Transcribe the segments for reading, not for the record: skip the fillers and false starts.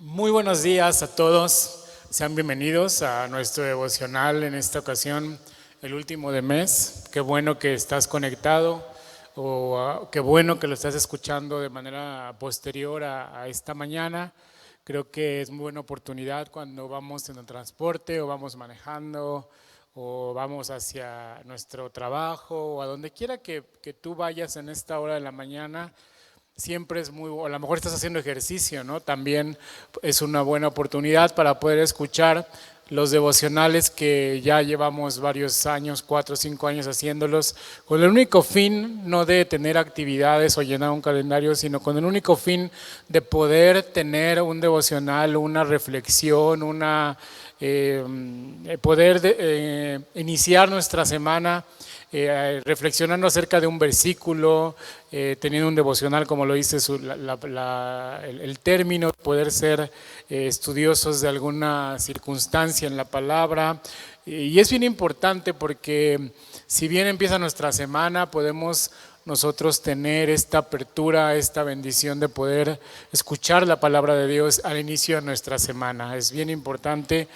Muy buenos días a todos. Sean bienvenidos a nuestro devocional en esta ocasión, el último de mes. Qué bueno que estás conectado qué bueno que lo estás escuchando de manera posterior a esta mañana. Creo que es muy buena oportunidad cuando vamos en el transporte o vamos manejando o vamos hacia nuestro trabajo o a donde quiera que tú vayas en esta hora de la mañana. Siempre es muy, o a lo mejor estás haciendo ejercicio, ¿no? También es una buena oportunidad para poder escuchar los devocionales que ya llevamos varios años, 4 o 5 años haciéndolos, con el único fin no de tener actividades o llenar un calendario, sino con el único fin de poder tener un devocional, una reflexión, iniciar nuestra semana reflexionando acerca de un versículo, teniendo un devocional, como lo dice el término, poder ser estudiosos de alguna circunstancia en la palabra. Y es bien importante porque si bien empieza nuestra semana, podemos nosotros tener esta apertura, esta bendición de poder escuchar la palabra de Dios al inicio de nuestra semana. Es bien importante,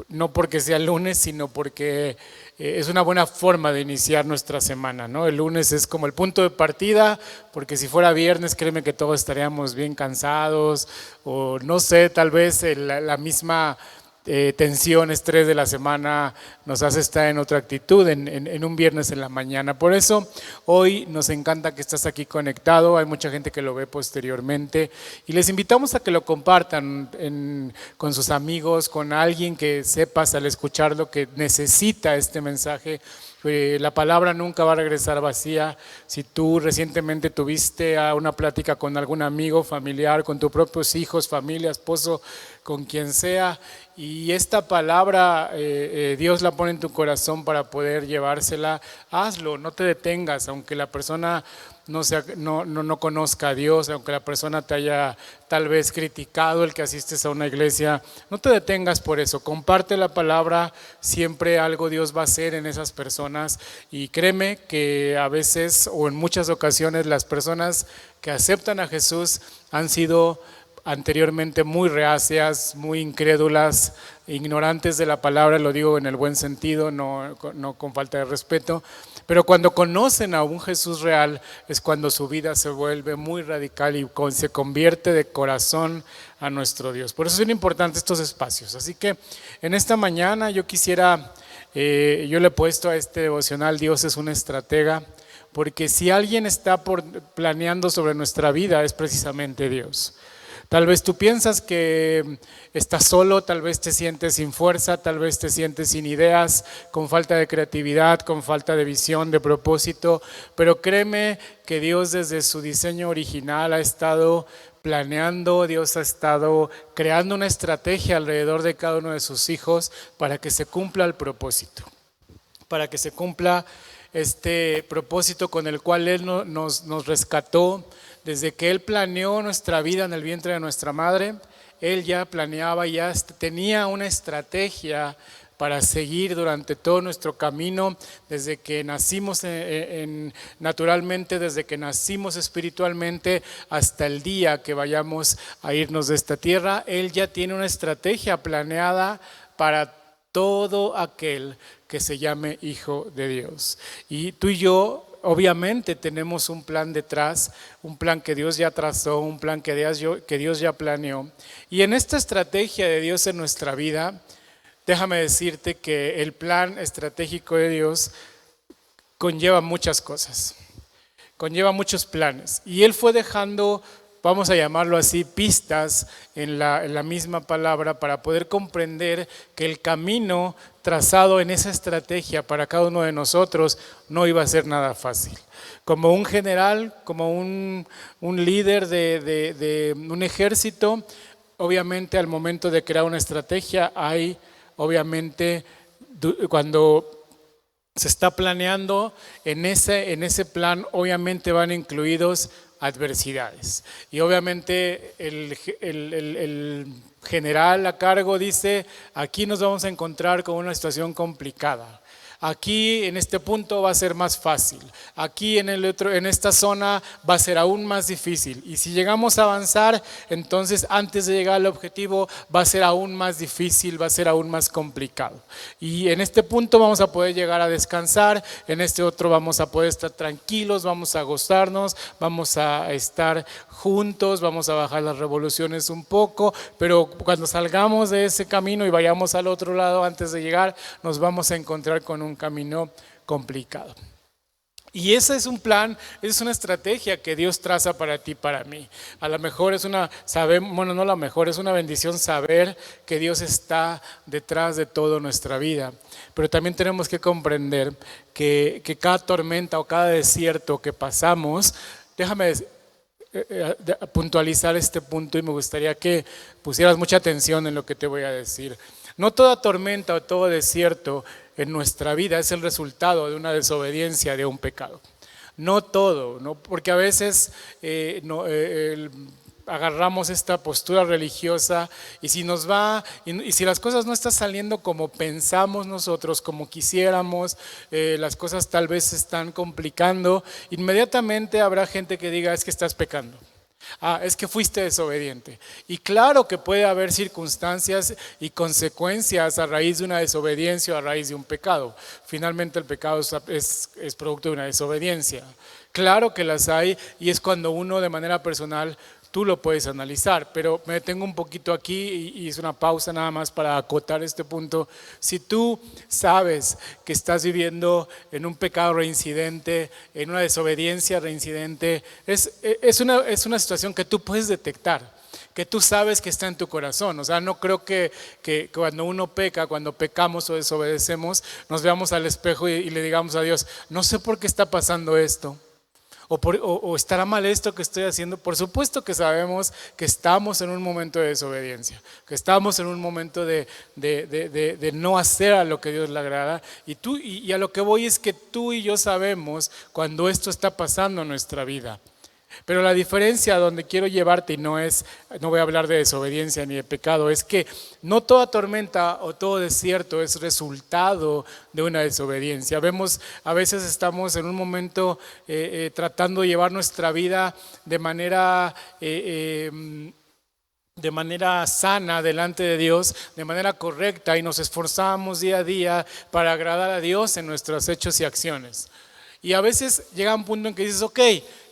no porque sea lunes, sino porque es una buena forma de iniciar nuestra semana, ¿no? El lunes es como el punto de partida, porque si fuera viernes, créeme que todos estaríamos bien cansados, o no sé, tal vez la misma tensión, estrés de la semana nos hace estar en otra actitud en un viernes en la mañana. Por eso hoy nos encanta que estás aquí conectado. Hay mucha gente que lo ve posteriormente y les invitamos a que lo compartan con sus amigos, con alguien que sepas al escucharlo que necesita este mensaje. La palabra nunca va a regresar vacía. Si tú recientemente tuviste una plática con algún amigo, familiar, con tus propios hijos, familia, esposo, con quien sea, y esta palabra Dios la pone en tu corazón para poder llevársela, hazlo, no te detengas, aunque la persona no conozca a Dios, aunque la persona te haya tal vez criticado el que asistes a una iglesia, no te detengas por eso, comparte la palabra, siempre algo Dios va a hacer en esas personas. Y créeme que a veces o en muchas ocasiones las personas que aceptan a Jesús han sido anteriormente muy reacias, muy incrédulas, ignorantes de la palabra, lo digo en el buen sentido, no con falta de respeto, pero cuando conocen a un Jesús real es cuando su vida se vuelve muy radical y se convierte de corazón a nuestro Dios. Por eso son importantes estos espacios. Así que en esta mañana yo quisiera, yo le he puesto a este devocional, Dios es un estratega, porque si alguien está planeando sobre nuestra vida es precisamente Dios. Tal vez tú piensas que estás solo, tal vez te sientes sin fuerza, tal vez te sientes sin ideas, con falta de creatividad, con falta de visión, de propósito, pero créeme que Dios desde su diseño original ha estado planeando, Dios ha estado creando una estrategia alrededor de cada uno de sus hijos para que se cumpla el propósito, para que se cumpla este propósito con el cual Él nos rescató. Desde que Él planeó nuestra vida en el vientre de nuestra madre, Él ya planeaba, ya tenía una estrategia para seguir durante todo nuestro camino, desde que nacimos naturalmente, desde que nacimos espiritualmente, hasta el día que vayamos a irnos de esta tierra. Él ya tiene una estrategia planeada para todo aquel que se llame hijo de Dios. Y tú y yo obviamente tenemos un plan detrás, un plan que Dios ya trazó, un plan que Dios ya planeó. Y en esta estrategia de Dios en nuestra vida, déjame decirte que el plan estratégico de Dios conlleva muchas cosas, conlleva muchos planes. Y Él fue dejando, vamos a llamarlo así, pistas en la misma palabra para poder comprender que el camino trazado en esa estrategia para cada uno de nosotros no iba a ser nada fácil. Como un general, como un líder de un ejército, obviamente al momento de crear una estrategia hay, obviamente, cuando se está planeando, en ese plan obviamente van incluidos adversidades. Y obviamente el general a cargo dice, aquí nos vamos a encontrar con una situación complicada. Aquí en este punto va a ser más fácil. Aquí en esta zona va a ser aún más difícil. Y si llegamos a avanzar, entonces antes de llegar al objetivo va a ser aún más difícil, va a ser aún más complicado. Y en este punto vamos a poder llegar a descansar, en este otro vamos a poder estar tranquilos, vamos a gozarnos, vamos a estar juntos, vamos a bajar las revoluciones un poco, pero cuando salgamos de ese camino y vayamos al otro lado antes de llegar, nos vamos a encontrar con un camino complicado. Y ese es un plan, es una estrategia que Dios traza para ti, para mí. A lo mejor es una bendición saber que Dios está detrás de toda nuestra vida. Pero también tenemos que comprender que cada tormenta o cada desierto que pasamos, déjame puntualizar este punto y me gustaría que pusieras mucha atención en lo que te voy a decir. No toda tormenta o todo desierto en nuestra vida es el resultado de una desobediencia, de un pecado. No todo, ¿no? Porque a veces agarramos esta postura religiosa y si y si las cosas no están saliendo como pensamos nosotros, como quisiéramos, las cosas tal vez se están complicando, inmediatamente habrá gente que diga es que estás pecando. Es que fuiste desobediente. Y claro que puede haber circunstancias y consecuencias a raíz de una desobediencia o a raíz de un pecado. Finalmente el pecado es producto de una desobediencia. Claro que las hay y es cuando uno de manera personal tú lo puedes analizar, pero me detengo un poquito aquí y hice una pausa nada más para acotar este punto. Si tú sabes que estás viviendo en un pecado reincidente, en una desobediencia reincidente, es una situación que tú puedes detectar, que tú sabes que está en tu corazón. O sea, no creo que cuando uno peca, cuando pecamos o desobedecemos, nos veamos al espejo y le digamos a Dios, no sé por qué está pasando esto. O estará mal esto que estoy haciendo. Por supuesto que sabemos que estamos en un momento de desobediencia, que estamos en un momento de no hacer a lo que Dios le agrada. Y a lo que voy es que tú y yo sabemos cuando esto está pasando en nuestra vida. Pero la diferencia donde quiero llevarte, y no voy a hablar de desobediencia ni de pecado, es que no toda tormenta o todo desierto es resultado de una desobediencia. A veces estamos en un momento tratando de llevar nuestra vida de manera sana delante de Dios, de manera correcta, y nos esforzamos día a día para agradar a Dios en nuestros hechos y acciones. Y a veces llega un punto en que dices, ok,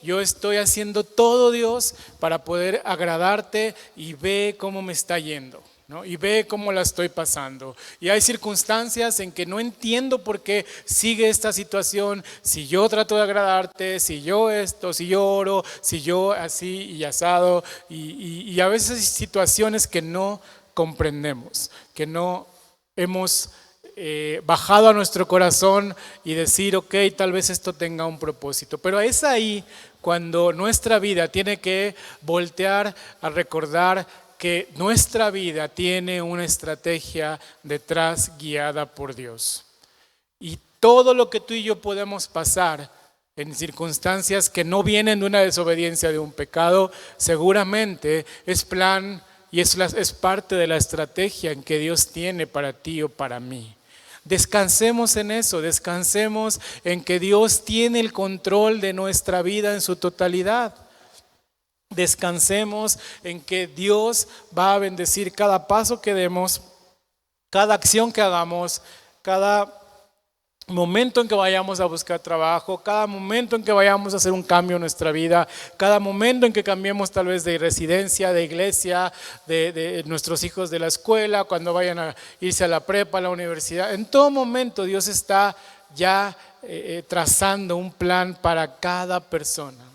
yo estoy haciendo todo, Dios, para poder agradarte, y ve cómo me está yendo, ¿no? Y ve cómo la estoy pasando. Y hay circunstancias en que no entiendo por qué sigue esta situación, si yo trato de agradarte, si yo oro, si yo así y asado. Y a veces hay situaciones que no comprendemos, que no hemos bajado a nuestro corazón y decir, ok, tal vez esto tenga un propósito. Pero es ahí cuando nuestra vida tiene que voltear a recordar que nuestra vida tiene una estrategia detrás guiada por Dios. Y todo lo que tú y yo podemos pasar en circunstancias que no vienen de una desobediencia, de un pecado, seguramente es plan y es parte de la estrategia en que Dios tiene para ti o para mí. Descansemos en eso, descansemos en que Dios tiene el control de nuestra vida en su totalidad. Descansemos en que Dios va a bendecir cada paso que demos, cada acción que hagamos, cada momento en que vayamos a buscar trabajo, cada momento en que vayamos a hacer un cambio en nuestra vida, cada momento en que cambiemos tal vez de residencia, de iglesia, de nuestros hijos de la escuela, cuando vayan a irse a la prepa, a la universidad. En todo momento Dios está ya trazando un plan para cada persona.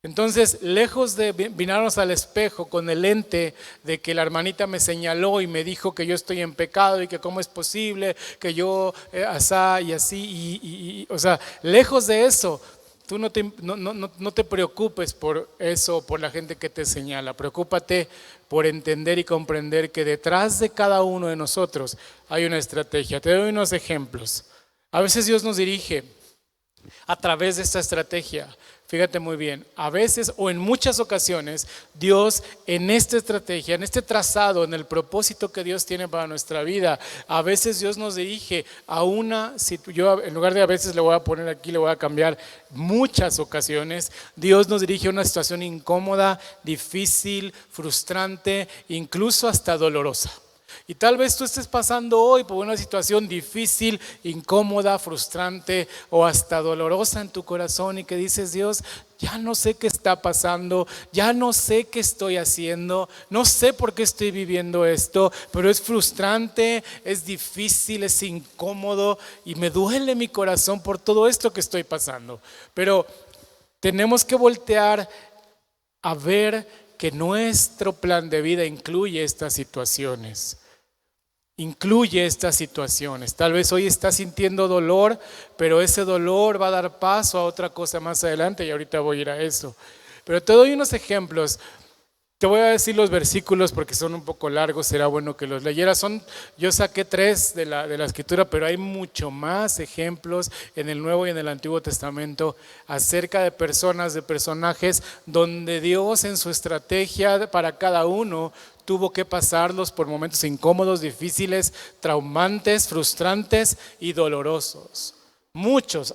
Entonces, lejos de mirarnos al espejo con el lente de que la hermanita me señaló y me dijo que yo estoy en pecado y que cómo es posible que yo asá y así, o sea, lejos de eso, tú no te preocupes por eso, por la gente que te señala. Preocúpate por entender y comprender que detrás de cada uno de nosotros hay una estrategia. Te doy unos ejemplos. A veces Dios nos dirige a través de esta estrategia. Fíjate muy bien, a veces o en muchas ocasiones, Dios en esta estrategia, en este trazado, en el propósito que Dios tiene para nuestra vida, a veces Dios nos dirige a una, yo en lugar de a veces le voy a poner aquí, le voy a cambiar, muchas ocasiones, Dios nos dirige a una situación incómoda, difícil, frustrante, incluso hasta dolorosa. Y tal vez tú estés pasando hoy por una situación difícil, incómoda, frustrante o hasta dolorosa en tu corazón y que dices, Dios, ya no sé qué está pasando, ya no sé qué estoy haciendo, no sé por qué estoy viviendo esto, pero es frustrante, es difícil, es incómodo y me duele mi corazón por todo esto que estoy pasando. Pero tenemos que voltear a ver que nuestro plan de vida incluye estas situaciones. Incluye estas situaciones. Tal vez hoy estás sintiendo dolor, pero ese dolor va a dar paso a otra cosa más adelante y ahorita voy a ir a eso. Pero te doy unos ejemplos. Te voy a decir los versículos porque son un poco largos, será bueno que los leyeras. Yo saqué 3 de la escritura, pero hay mucho más ejemplos en el Nuevo y en el Antiguo Testamento acerca de personas, de personajes, donde Dios en su estrategia para cada uno tuvo que pasarlos por momentos incómodos, difíciles, traumantes, frustrantes y dolorosos.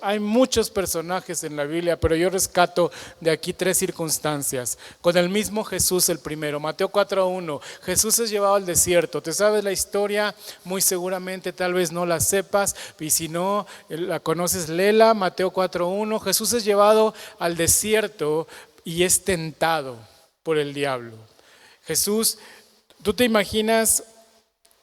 Hay muchos personajes en la Biblia, pero yo rescato de aquí 3 circunstancias. Con el mismo Jesús el primero, Mateo 4:1, Jesús es llevado al desierto. ¿Te sabes la historia? Muy seguramente tal vez no la sepas, y si no la conoces, léela. Mateo 4:1, Jesús es llevado al desierto y es tentado por el diablo. Jesús, tú te imaginas,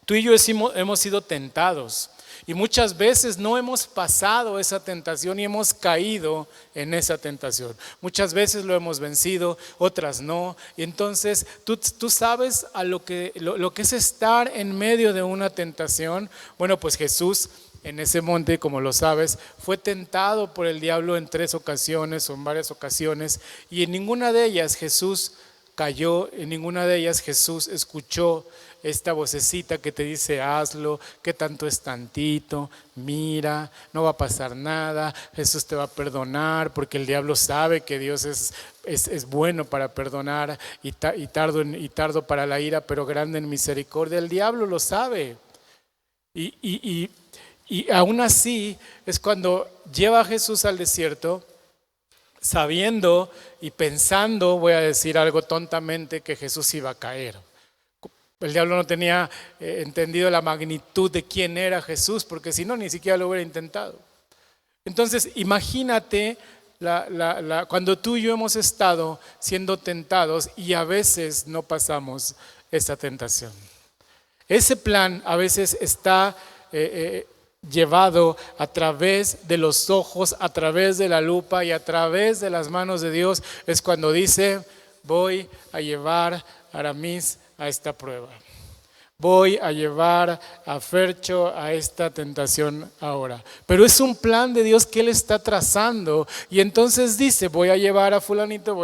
tú y yo hemos sido tentados. Y muchas veces no hemos pasado esa tentación y hemos caído en esa tentación. Muchas veces lo hemos vencido, otras no. Y entonces tú sabes a lo que es estar en medio de una tentación. Bueno, pues Jesús en ese monte, como lo sabes, fue tentado por el diablo en 3 ocasiones o en varias ocasiones. Y en ninguna de ellas Jesús cayó, en ninguna de ellas Jesús escuchó esta vocecita que te dice hazlo, que tanto es tantito, mira, no va a pasar nada, Jesús te va a perdonar, porque el diablo sabe que Dios es bueno para perdonar y tardo para la ira, pero grande en misericordia. El diablo lo sabe. Y aún así es cuando lleva a Jesús al desierto, sabiendo y pensando, voy a decir algo tontamente, que Jesús iba a caer. El diablo no tenía entendido la magnitud de quién era Jesús, porque si no, ni siquiera lo hubiera intentado. Entonces, imagínate cuando tú y yo hemos estado siendo tentados y a veces no pasamos esta tentación. Ese plan a veces está llevado a través de los ojos, a través de la lupa y a través de las manos de Dios. Es cuando dice, voy a llevar a Aramis a esta prueba. Voy a llevar a Fercho a esta tentación ahora. Pero es un plan de Dios que Él está trazando. Y entonces dice, voy a llevar a fulanito,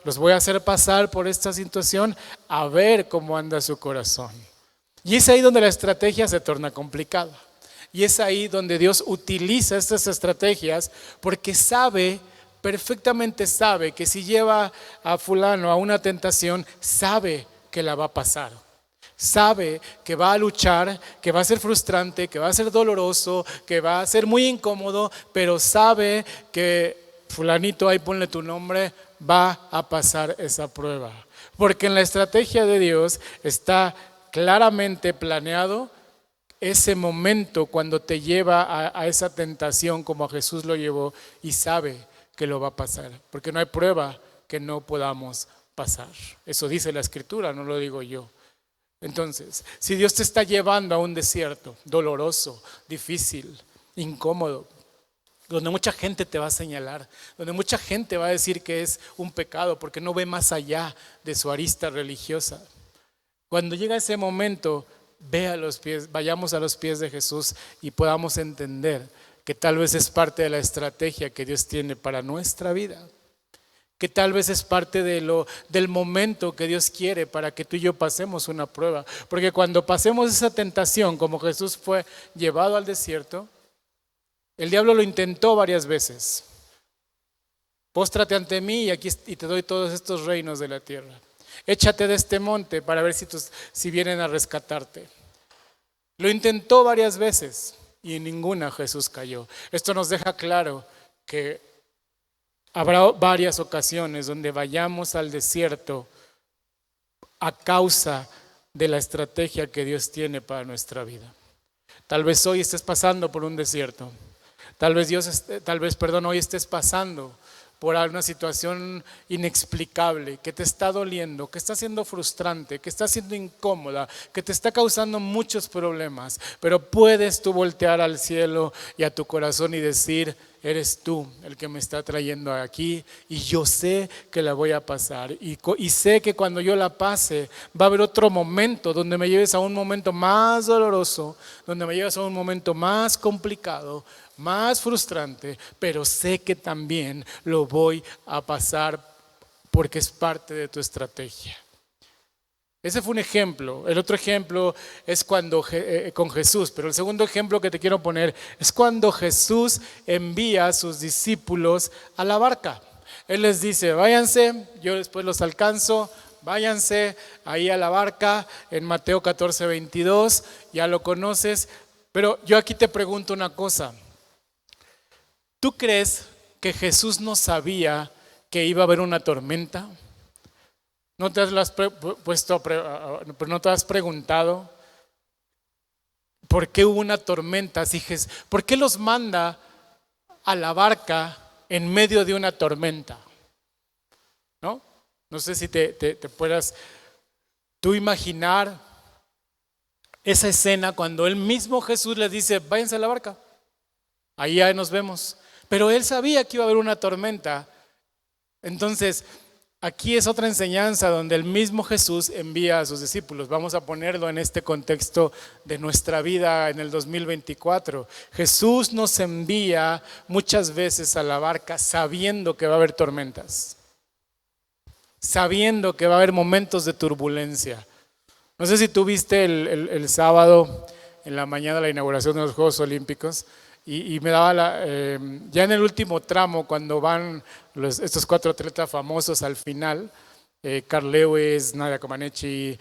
los voy a hacer pasar por esta situación a ver cómo anda su corazón. Y es ahí donde la estrategia se torna complicada. Y es ahí donde Dios utiliza estas estrategias porque perfectamente sabe que si lleva a fulano a una tentación, sabe que la va a pasar. Sabe que va a luchar, que va a ser frustrante, que va a ser doloroso, que va a ser muy incómodo, pero sabe que fulanito, ahí ponle tu nombre, va a pasar esa prueba. Porque en la estrategia de Dios está claramente planeado ese momento cuando te lleva a esa tentación como a Jesús lo llevó y sabe que lo va a pasar. Porque no hay prueba que no podamos pasar. Eso dice la Escritura, no lo digo yo. Entonces, si Dios te está llevando a un desierto doloroso, difícil, incómodo, donde mucha gente te va a señalar, donde mucha gente va a decir que es un pecado porque no ve más allá de su arista religiosa. Cuando llega ese momento, vayamos a los pies de Jesús y podamos entender que tal vez es parte de la estrategia que Dios tiene para nuestra vida. Que tal vez es parte del momento que Dios quiere para que tú y yo pasemos una prueba. Porque cuando pasemos esa tentación, como Jesús fue llevado al desierto, el diablo lo intentó varias veces. Póstrate ante mí y te doy todos estos reinos de la tierra. Échate de este monte para ver si vienen a rescatarte. Lo intentó varias veces y en ninguna Jesús cayó. Esto nos deja claro que habrá varias ocasiones donde vayamos al desierto a causa de la estrategia que Dios tiene para nuestra vida. Tal vez hoy estés pasando por un desierto. Tal vez hoy estés pasando por una situación inexplicable, que te está doliendo, que está siendo frustrante, que está siendo incómoda, que te está causando muchos problemas, pero puedes tú voltear al cielo y a tu corazón y decir: eres tú el que me está trayendo aquí y yo sé que la voy a pasar y sé que cuando yo la pase va a haber otro momento donde me lleves a un momento más doloroso, donde me lleves a un momento más complicado, más frustrante, pero sé que también lo voy a pasar porque es parte de tu estrategia. Ese fue un ejemplo. El otro ejemplo es cuando con Jesús, pero el segundo ejemplo que te quiero poner es cuando Jesús envía a sus discípulos a la barca. Él les dice: váyanse, yo después los alcanzo, váyanse ahí a la barca, en Mateo 14:22, ya lo conoces, pero yo aquí te pregunto una cosa. ¿Tú crees que Jesús no sabía que iba a haber una tormenta? ¿No te has preguntado por qué hubo una tormenta? ¿Por qué los manda a la barca en medio de una tormenta? No sé si te puedas tú imaginar esa escena cuando el mismo Jesús les dice: váyanse a la barca, ahí ya nos vemos. Pero él sabía que iba a haber una tormenta. Entonces, aquí es otra enseñanza donde el mismo Jesús envía a sus discípulos. Vamos a ponerlo en este contexto de nuestra vida en el 2024. Jesús nos envía muchas veces a la barca sabiendo que va a haber tormentas, sabiendo que va a haber momentos de turbulencia. No sé si tú viste el sábado en la mañana la inauguración de los Juegos Olímpicos. Y me daba ya en el último tramo, cuando van estos 4 atletas famosos al final, Carl Lewis, Nadia Comaneci,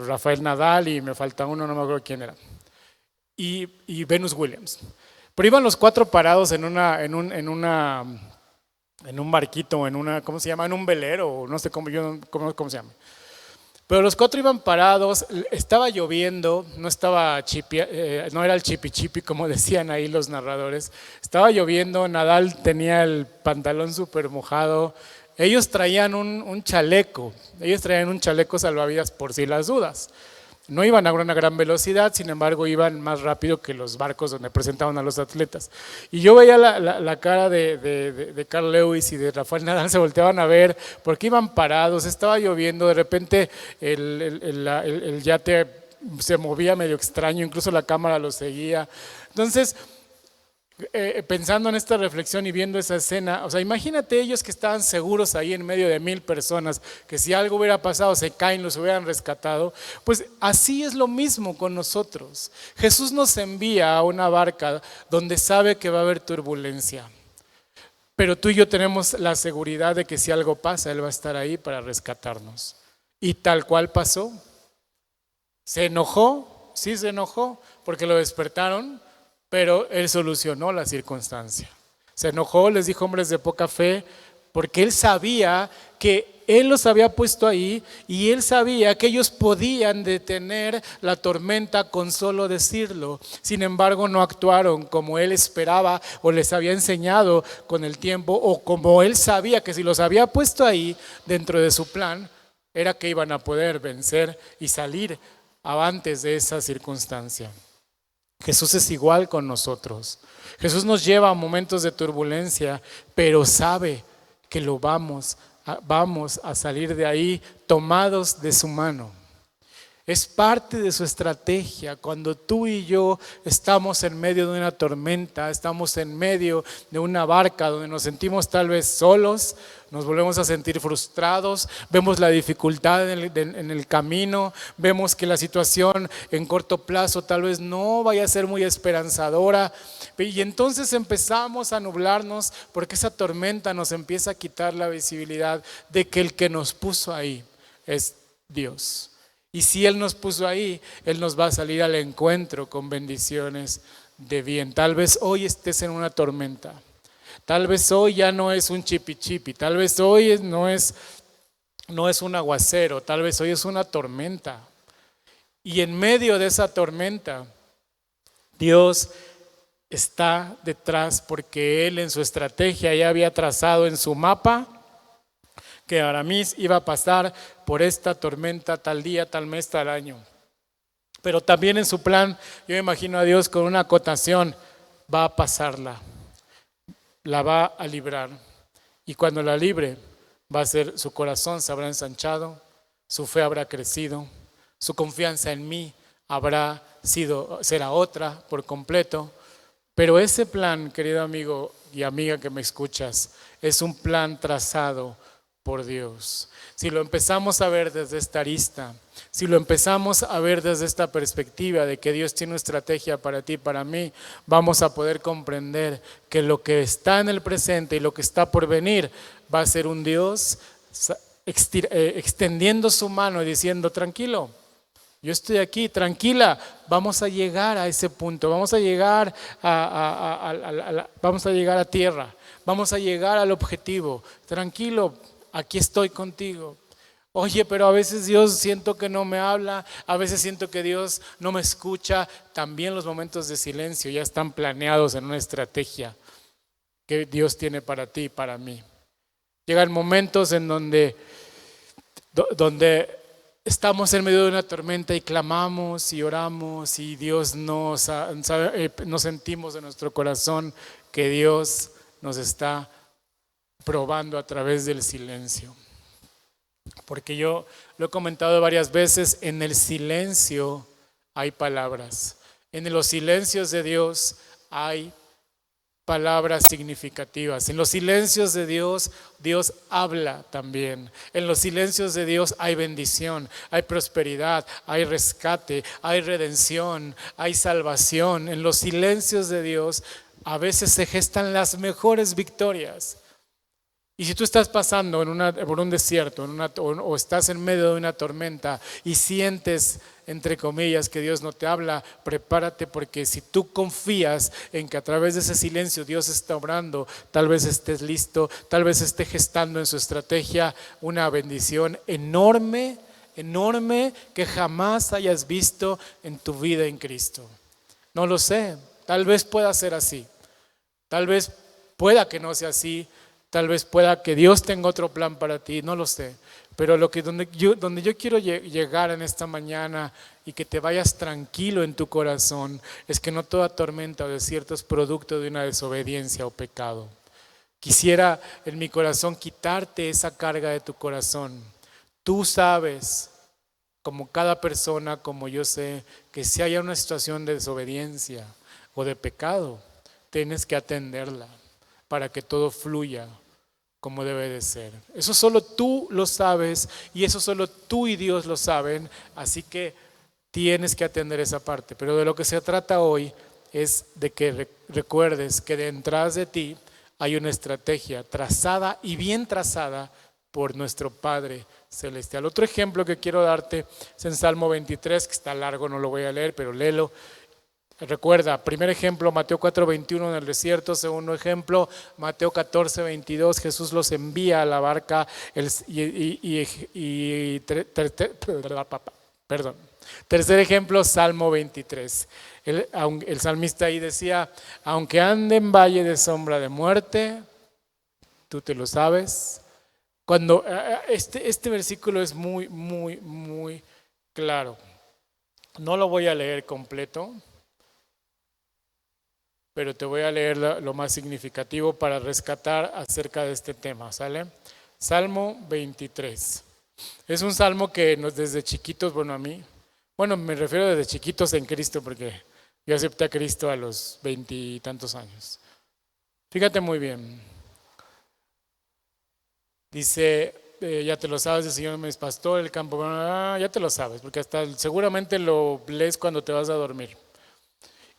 Rafael Nadal y me falta uno, no me acuerdo quién era, y Venus Williams. Pero iban los 4 parados en un barquito, ¿cómo se llama? En un velero, no sé cómo se llama. Pero los 4 iban parados, estaba lloviendo, no era el chipi chipi como decían ahí los narradores, estaba lloviendo, Nadal tenía el pantalón súper mojado, ellos traían un chaleco salvavidas por si las dudas. No iban a una gran velocidad, sin embargo iban más rápido que los barcos donde presentaban a los atletas. Y yo veía la cara de Carl Lewis y de Rafael Nadal, se volteaban a ver porque iban parados, estaba lloviendo, de repente el yate se movía medio extraño, incluso la cámara lo seguía. Entonces, pensando en esta reflexión y viendo esa escena, o sea, imagínate ellos que estaban seguros ahí en medio de 1000 personas, que si algo hubiera pasado se caen, los hubieran rescatado. Pues así es lo mismo con nosotros. Jesús nos envía a una barca donde sabe que va a haber turbulencia, pero tú y yo tenemos la seguridad de que si algo pasa, Él va a estar ahí para rescatarnos. Y tal cual pasó. ¿Se enojó? Sí, se enojó porque lo despertaron, pero Él solucionó la circunstancia. Se enojó, les dijo: hombres de poca fe, porque Él sabía que Él los había puesto ahí y Él sabía que ellos podían detener la tormenta con solo decirlo. Sin embargo, no actuaron como Él esperaba o les había enseñado con el tiempo, o como Él sabía que si los había puesto ahí dentro de su plan, era que iban a poder vencer y salir avantes de esa circunstancia. Jesús es igual con nosotros. Jesús nos lleva a momentos de turbulencia, pero sabe que vamos a salir de ahí tomados de su mano. Es parte de su estrategia. Cuando tú y yo estamos en medio de una tormenta, estamos en medio de una barca donde nos sentimos tal vez solos, nos volvemos a sentir frustrados, vemos la dificultad en el camino, vemos que la situación en corto plazo tal vez no vaya a ser muy esperanzadora, y entonces empezamos a nublarnos porque esa tormenta nos empieza a quitar la visibilidad de que el que nos puso ahí es Dios. Y si Él nos puso ahí, Él nos va a salir al encuentro con bendiciones de bien. Tal vez hoy estés en una tormenta. Tal vez hoy ya no es un chipi chipi. Tal vez hoy no es un aguacero. Tal vez hoy es una tormenta. Y en medio de esa tormenta, Dios está detrás porque Él en su estrategia ya había trazado en su mapa que Aramis iba a pasar por esta tormenta tal día, tal mes, tal año. Pero también en su plan, yo me imagino a Dios con una acotación, va a pasarla, la va a librar. Y cuando la libre, va a ser, su corazón se habrá ensanchado, su fe habrá crecido, su confianza en mí será otra por completo. Pero ese plan, querido amigo y amiga que me escuchas, es un plan trazado por Dios. Si lo empezamos a ver desde esta arista, si lo empezamos a ver desde esta perspectiva de que Dios tiene una estrategia para ti y para mí, vamos a poder comprender que lo que está en el presente y lo que está por venir va a ser un Dios extendiendo su mano y diciendo: tranquilo, yo estoy aquí, tranquila, vamos a llegar a ese punto, vamos a llegar vamos a llegar a tierra, vamos a llegar al objetivo, tranquilo, aquí estoy contigo. Oye, pero a veces Dios siento que no me habla, a veces siento que Dios no me escucha. También los momentos de silencio ya están planeados en una estrategia que Dios tiene para ti y para mí. Llegan momentos en donde estamos en medio de una tormenta y clamamos y oramos y Dios nos sentimos en nuestro corazón que Dios nos está probando a través del silencio. Porque yo lo he comentado varias veces, en el silencio hay palabras. En los silencios de Dios hay palabras significativas. En los silencios de Dios, Dios habla también. En los silencios de Dios hay bendición, hay prosperidad, hay rescate, hay redención, hay salvación. En los silencios de Dios a veces se gestan las mejores victorias. Y si tú estás pasando por un desierto o estás en medio de una tormenta y sientes, entre comillas, que Dios no te habla, prepárate, porque si tú confías en que a través de ese silencio Dios está obrando, tal vez estés listo, tal vez esté gestando en su estrategia una bendición enorme, enorme, que jamás hayas visto en tu vida en Cristo. No lo sé, tal vez pueda ser así, tal vez pueda que no sea así. Tal vez pueda que Dios tenga otro plan para ti, no lo sé. Pero donde yo quiero llegar en esta mañana y que te vayas tranquilo en tu corazón es que no toda tormenta o desierto es producto de una desobediencia o pecado. Quisiera en mi corazón quitarte esa carga de tu corazón. Tú sabes, como cada persona, como yo sé, que si hay una situación de desobediencia o de pecado, tienes que atenderla para que todo fluya como debe de ser. Eso solo tú lo sabes y eso solo tú y Dios lo saben, así que tienes que atender esa parte. Pero de lo que se trata hoy es de que recuerdes que detrás de ti hay una estrategia trazada y bien trazada por nuestro Padre Celestial. Otro ejemplo que quiero darte es en Salmo 23, que está largo, no lo voy a leer, pero léelo. Recuerda, primer ejemplo, Mateo 4:21 en el desierto. Segundo ejemplo, Mateo 14:22, Jesús los envía a la barca. Tercer ejemplo, Salmo 23. El salmista ahí decía: aunque ande en valle de sombra de muerte, tú te lo sabes. Cuando este versículo es muy, muy, muy claro. No lo voy a leer completo, pero te voy a leer lo más significativo para rescatar acerca de este tema, ¿sale? Salmo 23. Es un salmo que desde chiquitos, bueno, a mí Bueno, me refiero desde chiquitos en Cristo, porque yo acepté a Cristo a los 20 y tantos años. Fíjate muy bien. Dice, ya te lo sabes, el Señor es pastor, el campo, ya te lo sabes, porque hasta seguramente lo lees cuando te vas a dormir.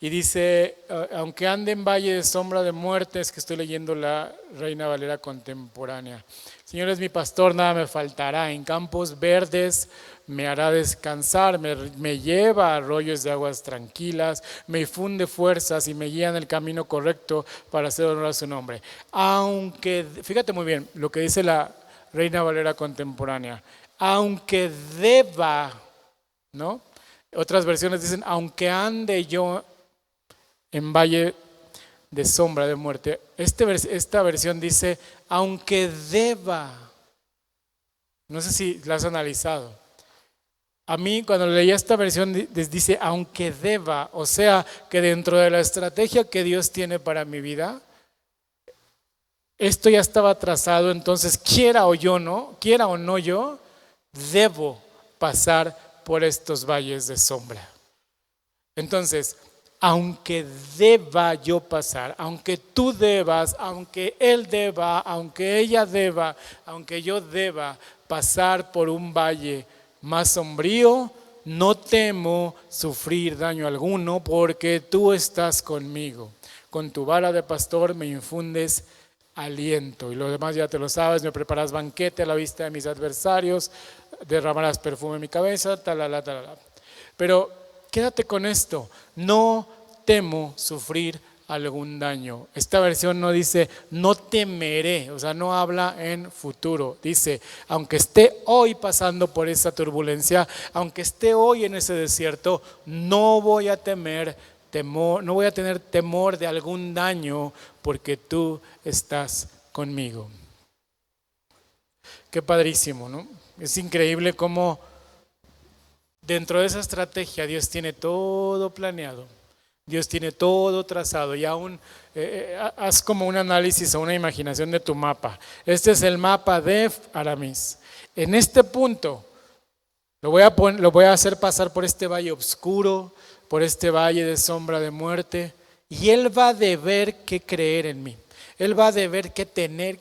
Y dice, aunque ande en valle de sombra de muerte, es que estoy leyendo la Reina Valera contemporánea. Señor es mi pastor, nada me faltará. En campos verdes me hará descansar, me lleva a arroyos de aguas tranquilas, me infunde fuerzas y me guía en el camino correcto para hacer honor a su nombre. Aunque, fíjate muy bien lo que dice la Reina Valera contemporánea, aunque deba, ¿no? Otras versiones dicen, aunque ande yo en valle de sombra de muerte. Esta versión dice, aunque deba. No sé si la has analizado. A mí cuando leía esta versión dice, aunque deba, o sea, que dentro de la estrategia que Dios tiene para mi vida, esto ya estaba trazado, entonces quiera o no yo, debo pasar por estos valles de sombra. Entonces, aunque deba yo pasar, aunque tú debas, aunque él deba, aunque ella deba, aunque yo deba pasar por un valle más sombrío, no temo sufrir daño alguno porque tú estás conmigo. Con tu vara de pastor me infundes aliento. Y lo demás ya te lo sabes, me preparas banquete a la vista de mis adversarios, derramarás perfume en mi cabeza, talala, talala. Pero quédate con esto, no temo sufrir algún daño. Esta versión no dice no temeré, o sea, no habla en futuro. Dice, aunque esté hoy pasando por esa turbulencia, aunque esté hoy en ese desierto, no voy a tener temor de algún daño porque tú estás conmigo. Qué padrísimo, ¿no? Es increíble cómo dentro de esa estrategia Dios tiene todo planeado, Dios tiene todo trazado y aún haz como un análisis o una imaginación de tu mapa. Este es el mapa de Aramis. En este punto lo voy a hacer pasar por este valle oscuro, por este valle de sombra de muerte y Él va a deber que creer en mí. Él va a deber que tener,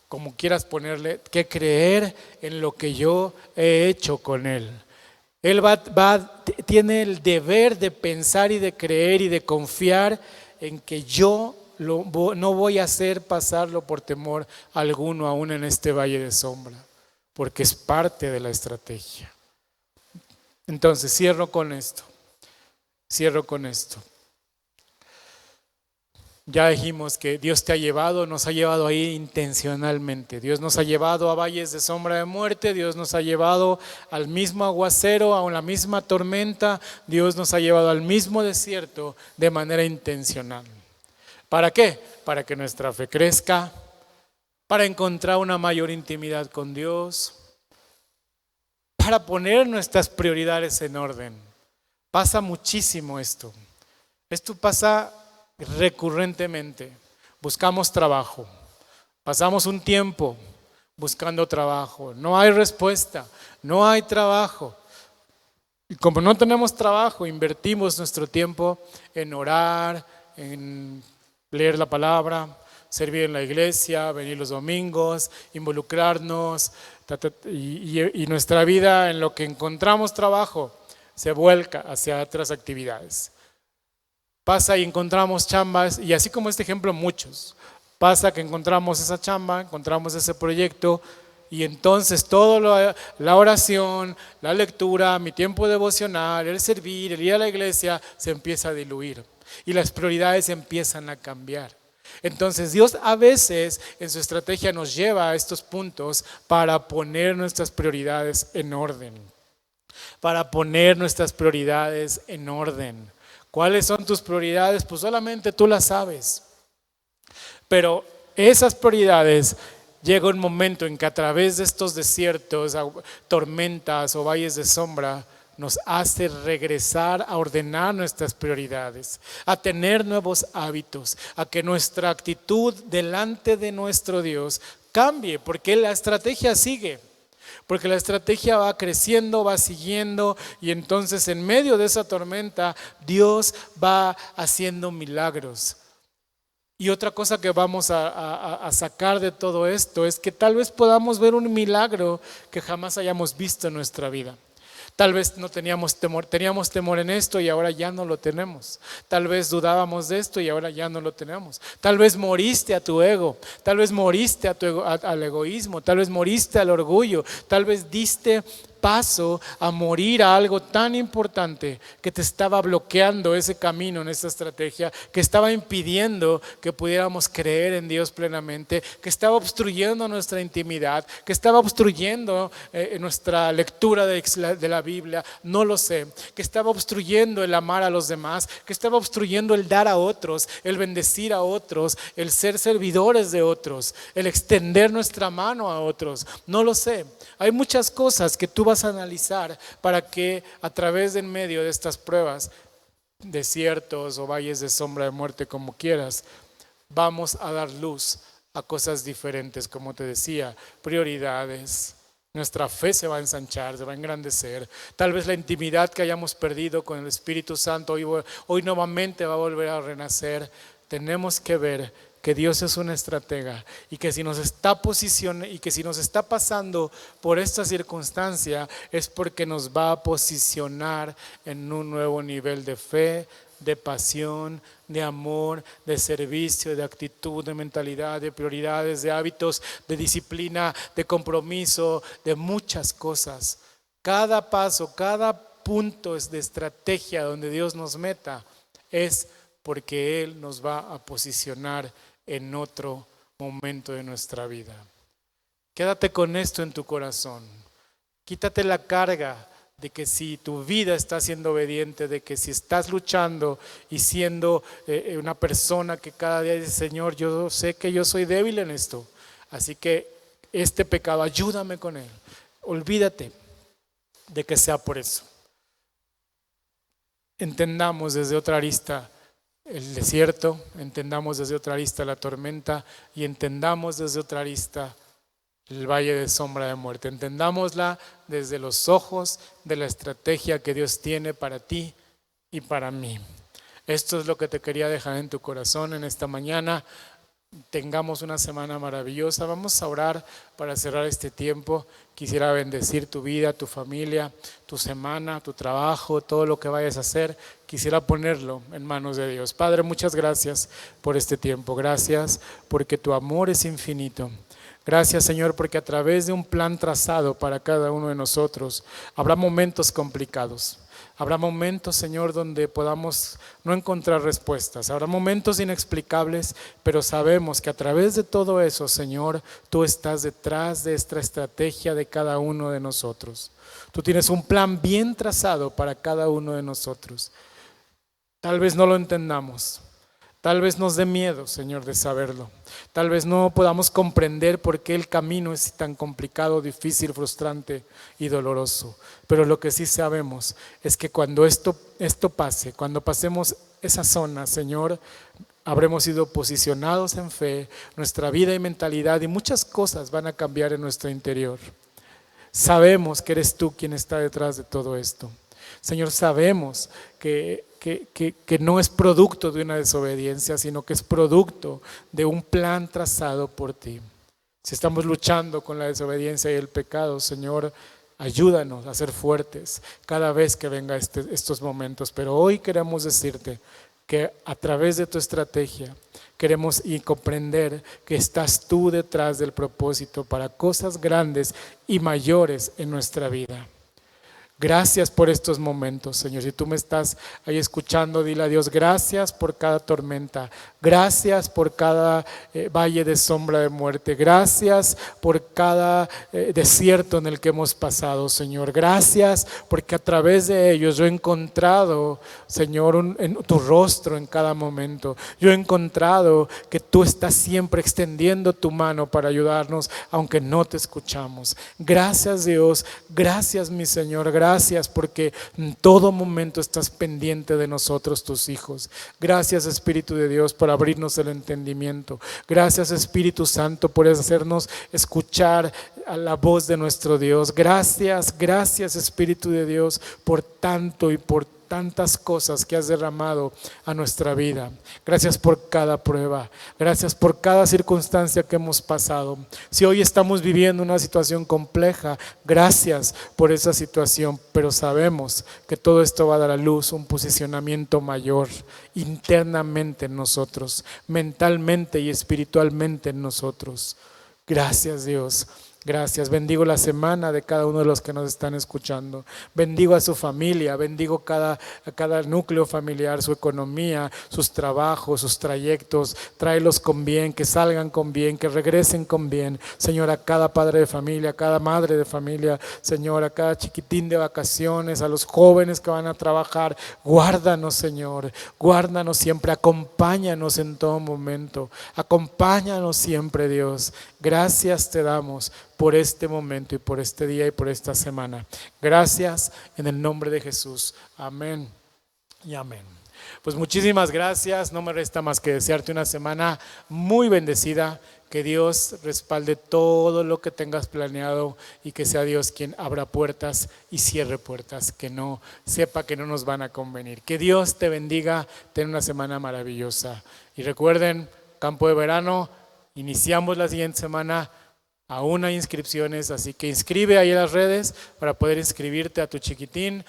como quieras ponerle, que creer en lo que yo he hecho con Él. Él tiene el deber de pensar y de creer y de confiar en que yo no voy a hacer pasarlo por temor alguno aún en este valle de sombra, porque es parte de la estrategia. Entonces cierro con esto. Ya dijimos que Dios te ha llevado, nos ha llevado ahí intencionalmente. Dios nos ha llevado a valles de sombra de muerte, Dios nos ha llevado al mismo aguacero, a la misma tormenta, Dios nos ha llevado al mismo desierto de manera intencional. ¿Para qué? Para que nuestra fe crezca, para encontrar una mayor intimidad con Dios, para poner nuestras prioridades en orden. Pasa muchísimo esto. Esto pasa recurrentemente. Buscamos trabajo, pasamos un tiempo buscando trabajo, no hay respuesta, no hay trabajo. Y como no tenemos trabajo, invertimos nuestro tiempo en orar, en leer la palabra, servir en la iglesia, venir los domingos, involucrarnos, y nuestra vida en lo que encontramos trabajo se vuelca hacia otras actividades. Pasa y encontramos chambas, y así como este ejemplo muchos. Pasa que encontramos esa chamba, encontramos ese proyecto, y entonces toda la oración, la lectura, mi tiempo devocional, el servir, el ir a la iglesia, se empieza a diluir. Y las prioridades empiezan a cambiar. Entonces Dios a veces en su estrategia nos lleva a estos puntos para poner nuestras prioridades en orden. ¿Cuáles son tus prioridades? Pues solamente tú las sabes. Pero esas prioridades llega un momento en que a través de estos desiertos, tormentas o valles de sombra, nos hace regresar a ordenar nuestras prioridades, a tener nuevos hábitos, a que nuestra actitud delante de nuestro Dios cambie, porque la estrategia sigue. Porque la estrategia va creciendo, va siguiendo, y entonces en medio de esa tormenta Dios va haciendo milagros. Y otra cosa que vamos a sacar de todo esto es que tal vez podamos ver un milagro que jamás hayamos visto en nuestra vida. Tal vez no teníamos temor en esto y ahora ya no lo tenemos. Tal vez dudábamos de esto y ahora ya no lo tenemos. Tal vez moriste a tu ego, tal vez moriste al egoísmo, tal vez moriste al orgullo, tal vez diste paso a morir a algo tan importante que te estaba bloqueando ese camino en esa estrategia, que estaba impidiendo que pudiéramos creer en Dios plenamente, que estaba obstruyendo nuestra intimidad, que estaba obstruyendo nuestra lectura de la Biblia, no lo sé, que estaba obstruyendo el amar a los demás, que estaba obstruyendo el dar a otros, el bendecir a otros, el ser servidores de otros, el extender nuestra mano a otros, no lo sé. Hay muchas cosas que tú vas a analizar para que a través de en medio de estas pruebas, desiertos o valles de sombra de muerte, como quieras, vamos a dar luz a cosas diferentes, como te decía, prioridades. Nuestra fe se va a ensanchar, se va a engrandecer. Tal vez la intimidad que hayamos perdido con el Espíritu Santo hoy nuevamente va a volver a renacer. Tenemos que ver que Dios es un estratega y que si nos está pasando por esta circunstancia es porque nos va a posicionar en un nuevo nivel de fe, de pasión, de amor, de servicio, de actitud, de mentalidad, de prioridades, de hábitos, de disciplina, de compromiso, de muchas cosas. Cada paso, cada punto es de estrategia donde Dios nos meta es porque Él nos va a posicionar en otro momento de nuestra vida. Quédate con esto en tu corazón. Quítate la carga de que si tu vida está siendo obediente, de que si estás luchando y siendo una persona que cada día dice, Señor, yo sé que yo soy débil en esto, así que este pecado, ayúdame con él. Olvídate de que sea por eso. Entendamos desde otra arista el desierto, entendamos desde otra arista la tormenta y entendamos desde otra arista el valle de sombra de muerte. Entendámosla desde los ojos de la estrategia que Dios tiene para ti y para mí. Esto es lo que te quería dejar en tu corazón en esta mañana. Tengamos una semana maravillosa. Vamos a orar para cerrar este tiempo. Quisiera bendecir tu vida, tu familia, tu semana, tu trabajo, todo lo que vayas a hacer. Quisiera ponerlo en manos de Dios. Padre, muchas gracias por este tiempo. Gracias porque tu amor es infinito. Gracias, Señor, porque a través de un plan trazado para cada uno de nosotros habrá momentos complicados. Habrá momentos, Señor, donde podamos no encontrar respuestas. Habrá momentos inexplicables, pero sabemos que a través de todo eso, Señor, tú estás detrás de esta estrategia de cada uno de nosotros. Tú tienes un plan bien trazado para cada uno de nosotros. Tal vez no lo entendamos. Tal vez nos dé miedo, Señor, de saberlo. Tal vez no podamos comprender por qué el camino es tan complicado, difícil, frustrante y doloroso. Pero lo que sí sabemos es que cuando esto pase, cuando pasemos esa zona, Señor, habremos sido posicionados en fe, nuestra vida y mentalidad y muchas cosas van a cambiar en nuestro interior. Sabemos que eres tú quien está detrás de todo esto. Señor, sabemos que no es producto de una desobediencia, sino que es producto de un plan trazado por ti. Si estamos luchando con la desobediencia y el pecado, Señor, ayúdanos a ser fuertes cada vez que vengan estos momentos. Pero hoy queremos decirte que a través de tu estrategia queremos comprender que estás tú detrás del propósito para cosas grandes y mayores en nuestra vida. Gracias por estos momentos, Señor. Si tú me estás ahí escuchando, dile a Dios, gracias por cada tormenta, gracias por cada valle de sombra de muerte, gracias por cada desierto en el que hemos pasado, Señor. Gracias porque a través de ellos yo he encontrado, Señor, en tu rostro en cada momento. Yo he encontrado que tú estás siempre extendiendo tu mano para ayudarnos, aunque no te escuchamos. Gracias, Dios. Gracias, mi Señor. Gracias porque en todo momento estás pendiente de nosotros, tus hijos. Gracias, Espíritu de Dios, por abrirnos el entendimiento. Gracias, Espíritu Santo, por hacernos escuchar a la voz de nuestro Dios. Gracias, gracias Espíritu de Dios por tanto y por tantas cosas que has derramado a nuestra vida. Gracias por cada prueba, gracias por cada circunstancia que hemos pasado. Si hoy estamos viviendo una situación compleja, gracias por esa situación, pero sabemos que todo esto va a dar a luz un posicionamiento mayor internamente en nosotros, mentalmente y espiritualmente en nosotros. Gracias Dios. Gracias, bendigo la semana de cada uno de los que nos están escuchando, bendigo a su familia, bendigo a cada núcleo familiar, su economía, sus trabajos, sus trayectos, tráelos con bien, que salgan con bien, que regresen con bien, Señor, a cada padre de familia, a cada madre de familia, Señor, a cada chiquitín de vacaciones, a los jóvenes que van a trabajar, guárdanos Señor, guárdanos siempre, acompáñanos en todo momento, acompáñanos siempre Dios, gracias te damos por este momento y por este día y por esta semana. Gracias en el nombre de Jesús. Amén y amén. Pues muchísimas gracias. No me resta más que desearte una semana muy bendecida. Que Dios respalde todo lo que tengas planeado y que sea Dios quien abra puertas y cierre puertas que no sepa que no nos van a convenir. Que Dios te bendiga. Ten una semana maravillosa. Y recuerden, campo de verano, iniciamos la siguiente semana. Aún hay inscripciones, así que inscribe ahí en las redes para poder inscribirte a tu chiquitín,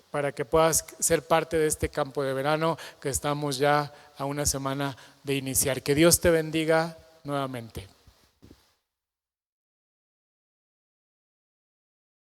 para que puedas ser parte de este campo de verano que estamos ya a una semana de iniciar. Que Dios te bendiga nuevamente.